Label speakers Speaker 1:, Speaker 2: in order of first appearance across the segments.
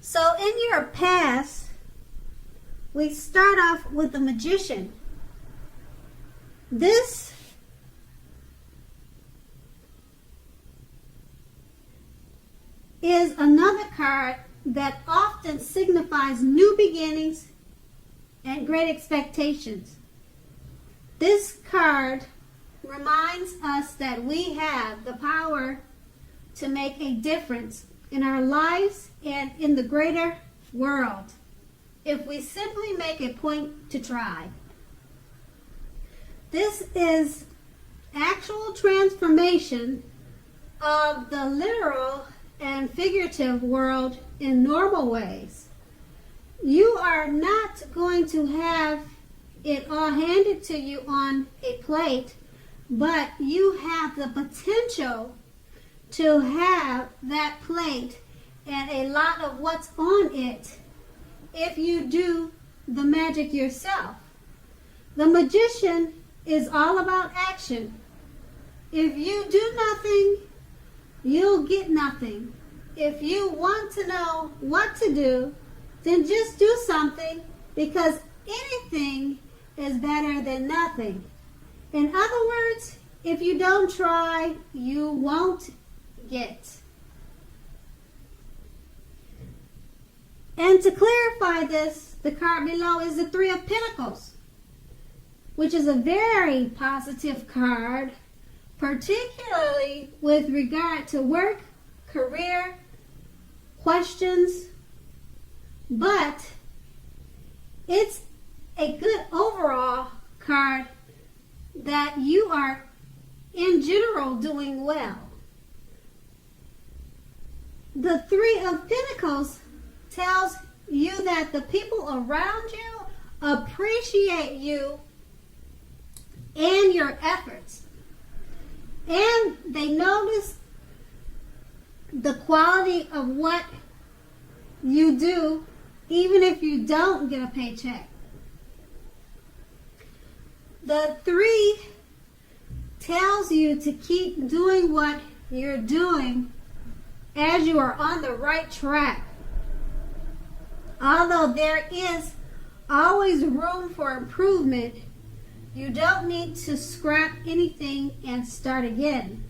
Speaker 1: So in your past, we start off with the Magician. This is another card that often signifies new beginnings and great expectations. This card reminds us that we have the power to make a difference in our lives and in the greater world if we simply make a point to try. This is actual transformation of the literal and figurative world in normal ways. You are not going to have it all handed to you on a plate, but you have the potential to have that plate and a lot of what's on it if you do the magic yourself. The Magician is all about action. If you do nothing, you'll get nothing. If you want to know what to do, then just do something, because anything is better than nothing. In other words, if you don't try, you won't get. And to clarify this, the card below is the Three of Pentacles, which is a very positive card, particularly with regard to work, career, questions, but it's a good overall card that you are in general doing well. The Three of Pentacles tells you that the people around you appreciate you and your efforts, and they notice the quality of what you do even if you don't get a paycheck. The Three tells you to keep doing what you're doing as you are on the right track. Although there is always room for improvement, you don't need to scrap anything and start again.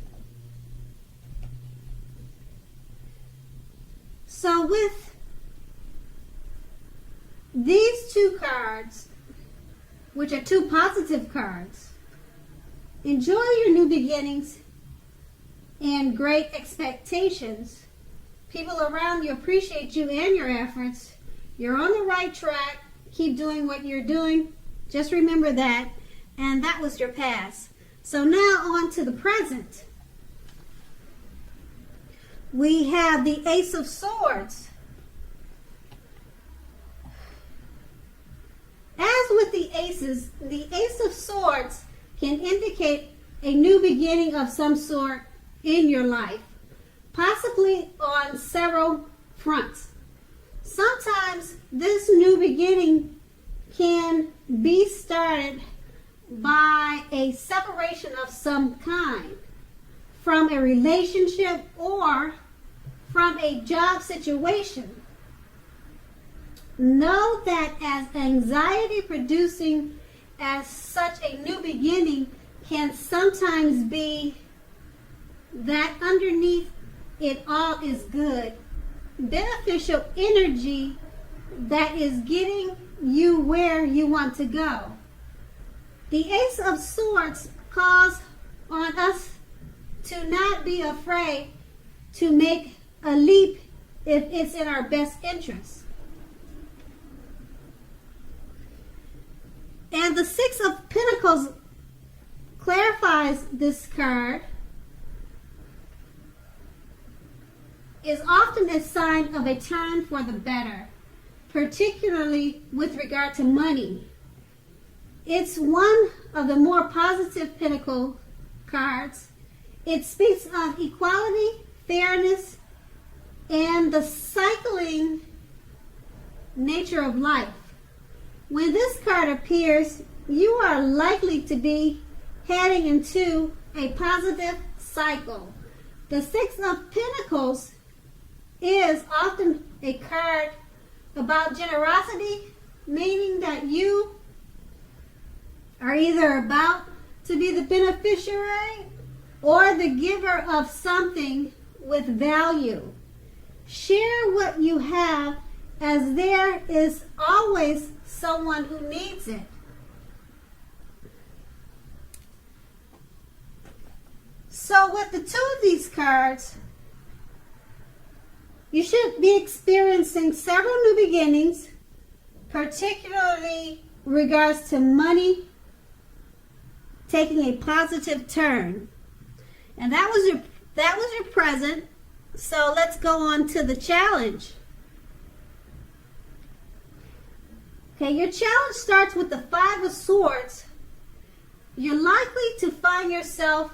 Speaker 1: So with these two cards, which are two positive cards, enjoy your new beginnings and great expectations. People around you appreciate you and your efforts. You're on the right track. Keep doing what you're doing. Just remember that. And that was your past. So now on to the present. We have the Ace of Swords. As with the aces, the Ace of Swords can indicate a new beginning of some sort in your life, possibly on several fronts. Sometimes this new beginning can be started by a separation of some kind, from a relationship or from a job situation. Know that as anxiety producing as such a new beginning can sometimes be that underneath it all is good, beneficial energy that is getting you where you want to go. The Ace of Swords calls on us to not be afraid to make a leap if it's in our best interest. And the Six of Pentacles clarifies this card, is often a sign of a turn for the better, particularly with regard to money. It's one of the more positive Pentacle cards. It speaks of equality, fairness, and the cycling nature of life. When this card appears, you are likely to be heading into a positive cycle. The Six of Pentacles is often a card about generosity, meaning that you are either about to be the beneficiary or the giver of something with value. Share what you have, as there is always someone who needs it. So with the two of these cards, you should be experiencing several new beginnings, particularly in regards to money taking a positive turn. And that was your present. So let's go on to the challenge. Okay, your challenge starts with the Five of Swords. You're likely to find yourself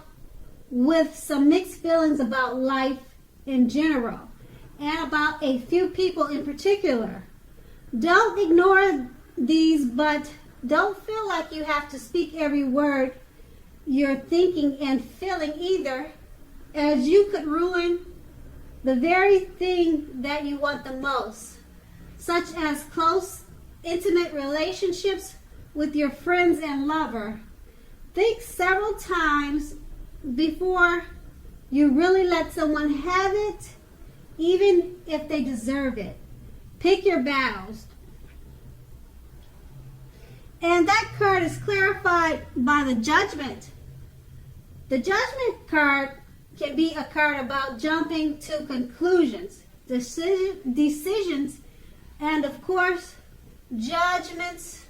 Speaker 1: with some mixed feelings about life in general and about a few people in particular. Don't ignore these, but don't feel like you have to speak every word you're thinking and feeling either, as you could ruin the very thing that you want the most, such as close, intimate relationships with your friends and lover. Think several times before you really let someone have it, even if they deserve it. Pick your battles. And that card is clarified by the Judgment. The Judgment card can be a card about jumping to conclusions, decisions, and of course, judgments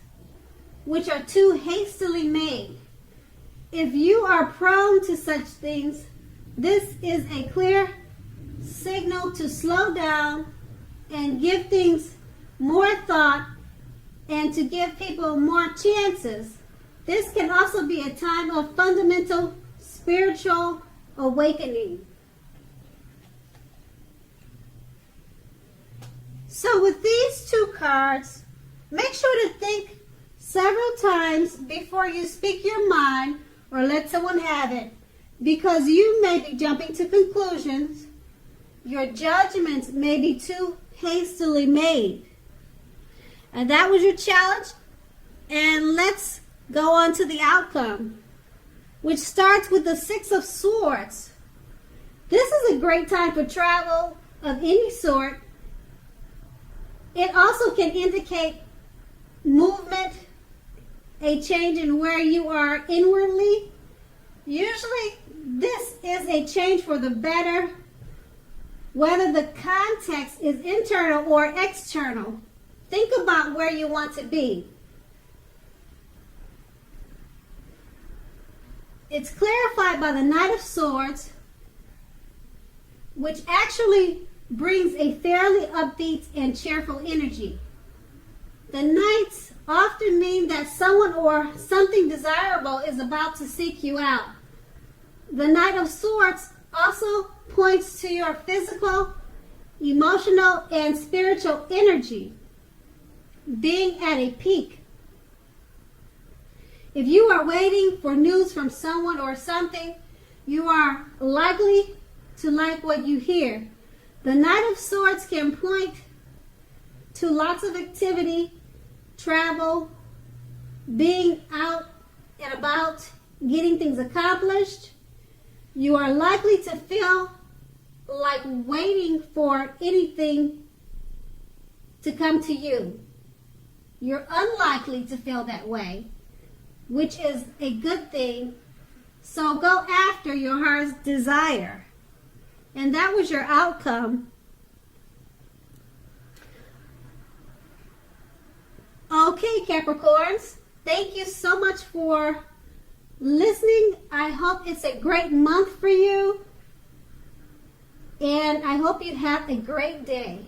Speaker 1: which are too hastily made. If you are prone to such things, this is a clear signal to slow down and give things more thought and to give people more chances. This can also be a time of fundamental spiritual awakening. So with these two cards, make sure to think several times before you speak your mind or let someone have it, because you may be jumping to conclusions. Your judgments may be too hastily made. And that was your challenge. And let's go on to the outcome, which starts with the Six of Swords. This is a great time for travel of any sort. It also can indicate movement, a change in where you are inwardly. Usually, this is a change for the better, whether the context is internal or external. Think about where you want to be. It's clarified by the Knight of Swords, which actually brings a fairly upbeat and cheerful energy. The Knights often mean that someone or something desirable is about to seek you out. The Knight of Swords also points to your physical, emotional, and spiritual energy being at a peak. If you are waiting for news from someone or something, you are likely to like what you hear. The Knight of Swords can point to lots of activity, travel, being out and about, getting things accomplished. You are likely to feel like waiting for anything to come to you. You're unlikely to feel that way, which is a good thing. So go after your heart's desire. And that was your outcome. Okay, Capricorns, thank you so much for listening. I hope it's a great month for you. And I hope you have a great day.